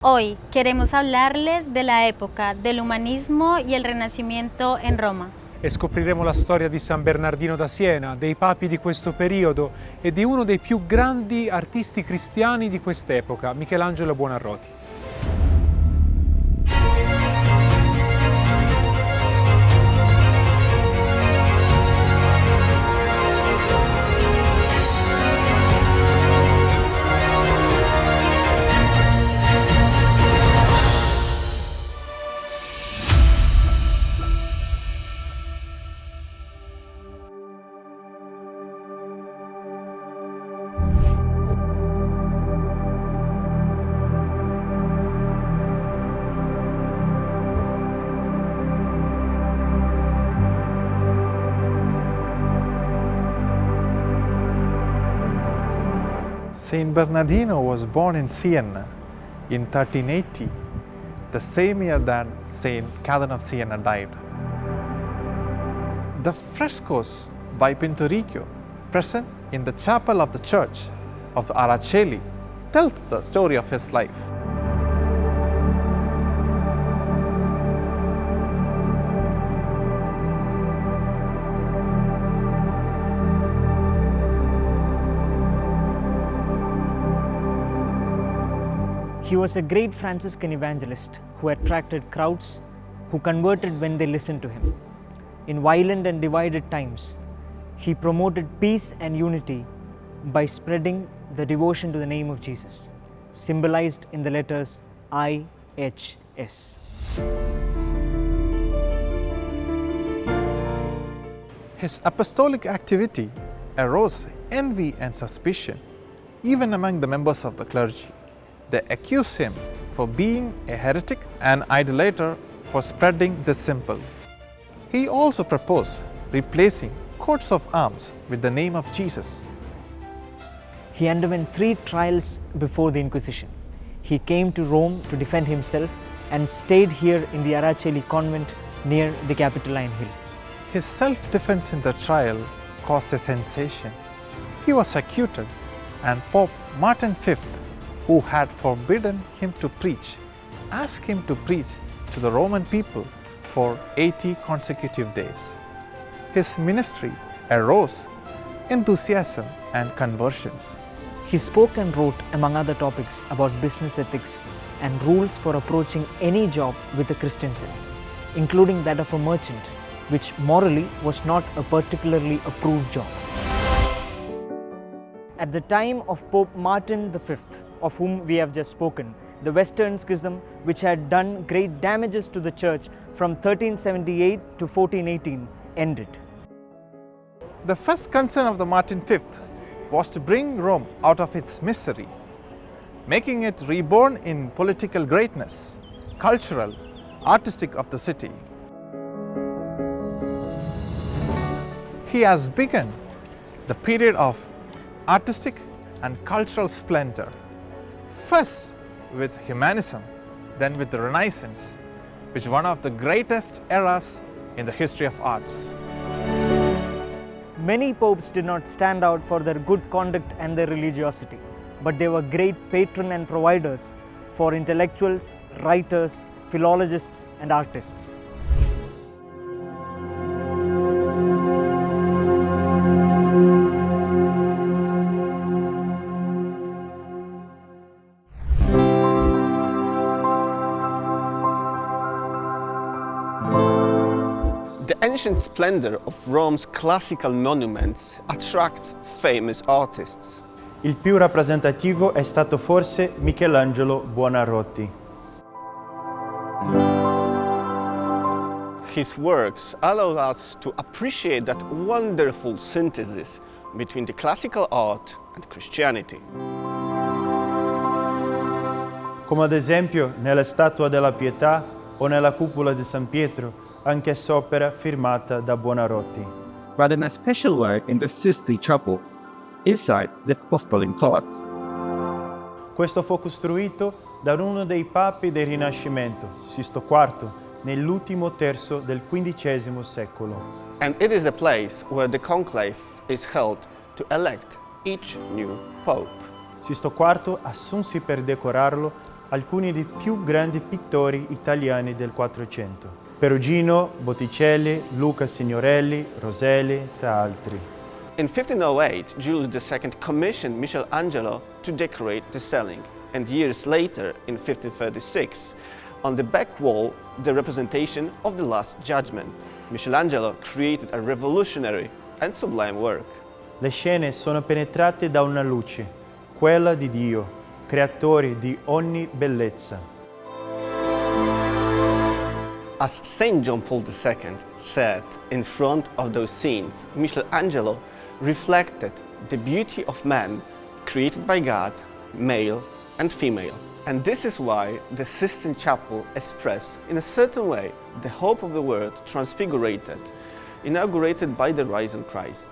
Hoy queremos hablarles de la época del Umanesimo y el Rinascimento en Roma. E scopriremo la storia di San Bernardino da Siena, dei papi di questo periodo e di uno dei più grandi artisti cristiani di quest'epoca, Michelangelo Buonarroti. Saint Bernardino was born in Siena in 1380, the same year that Saint Catherine of Siena died. The frescoes by Pinturicchio, present in the chapel of the church of Araceli, tells the story of his life. He was a great Franciscan evangelist who attracted crowds who converted when they listened to him. In violent and divided times, he promoted peace and unity by spreading the devotion to the name of Jesus, symbolized in the letters IHS. His apostolic activity aroused envy and suspicion, even among the members of the clergy. They accused him for being a heretic and idolater for spreading this symbol. He also proposed replacing coats of arms with the name of Jesus. He underwent 3 trials before the Inquisition. He came to Rome to defend himself and stayed here in the Araceli convent near the Capitoline Hill. His self-defense in the trial caused a sensation. He was acquitted, and Pope Martin V, who had forbidden him to preach, asked him to preach to the Roman people for 80 consecutive days. His ministry arose enthusiasm and conversions. He spoke and wrote, among other topics, about business ethics and rules for approaching any job with a Christian sense, including that of a merchant, which morally was not a particularly approved job. At the time of Pope Martin V, of whom we have just spoken, the Western Schism, which had done great damages to the Church from 1378 to 1418, ended. The first concern of the Martin V was to bring Rome out of its misery, making it reborn in political greatness, cultural, artistic of the city. He has begun the period of artistic and cultural splendor, first with humanism, then with the Renaissance, which is one of the greatest eras in the history of arts. Many popes did not stand out for their good conduct and their religiosity, but they were great patrons and providers for intellectuals, writers, philologists, and artists. The ancient splendor of Rome's classical monuments attracts famous artists. Il più rappresentativo è stato forse Michelangelo Buonarroti. His works allow us to appreciate that wonderful synthesis between the classical art and Christianity. Come ad esempio nella Statua della Pietà o nella cupola di San Pietro, anch'essa opera firmata da Buonarroti. But in a special way in the Sistine Chapel, inside the apostolic parts. Questo fu costruito da uno dei papi del Rinascimento, Sisto IV, nell'ultimo terzo del XV secolo. And it is a place where the conclave is held to elect each new pope. Sisto IV assunse per decorarlo alcuni dei più grandi pittori italiani del Quattrocento: Perugino, Botticelli, Luca Signorelli, Rosselli, tra altri. In 1508, Julius II commissioned Michelangelo to decorate the ceiling, and years later, in 1536, on the back wall, the representation of the Last Judgment. Michelangelo created a revolutionary and sublime work. Le scene sono penetrate da una luce, quella di Dio, creatore di ogni bellezza. As Saint John Paul II said in front of those scenes, Michelangelo reflected the beauty of man created by God, male and female. And this is why the Sistine Chapel expressed in a certain way the hope of the world transfigurated, inaugurated by the risen Christ.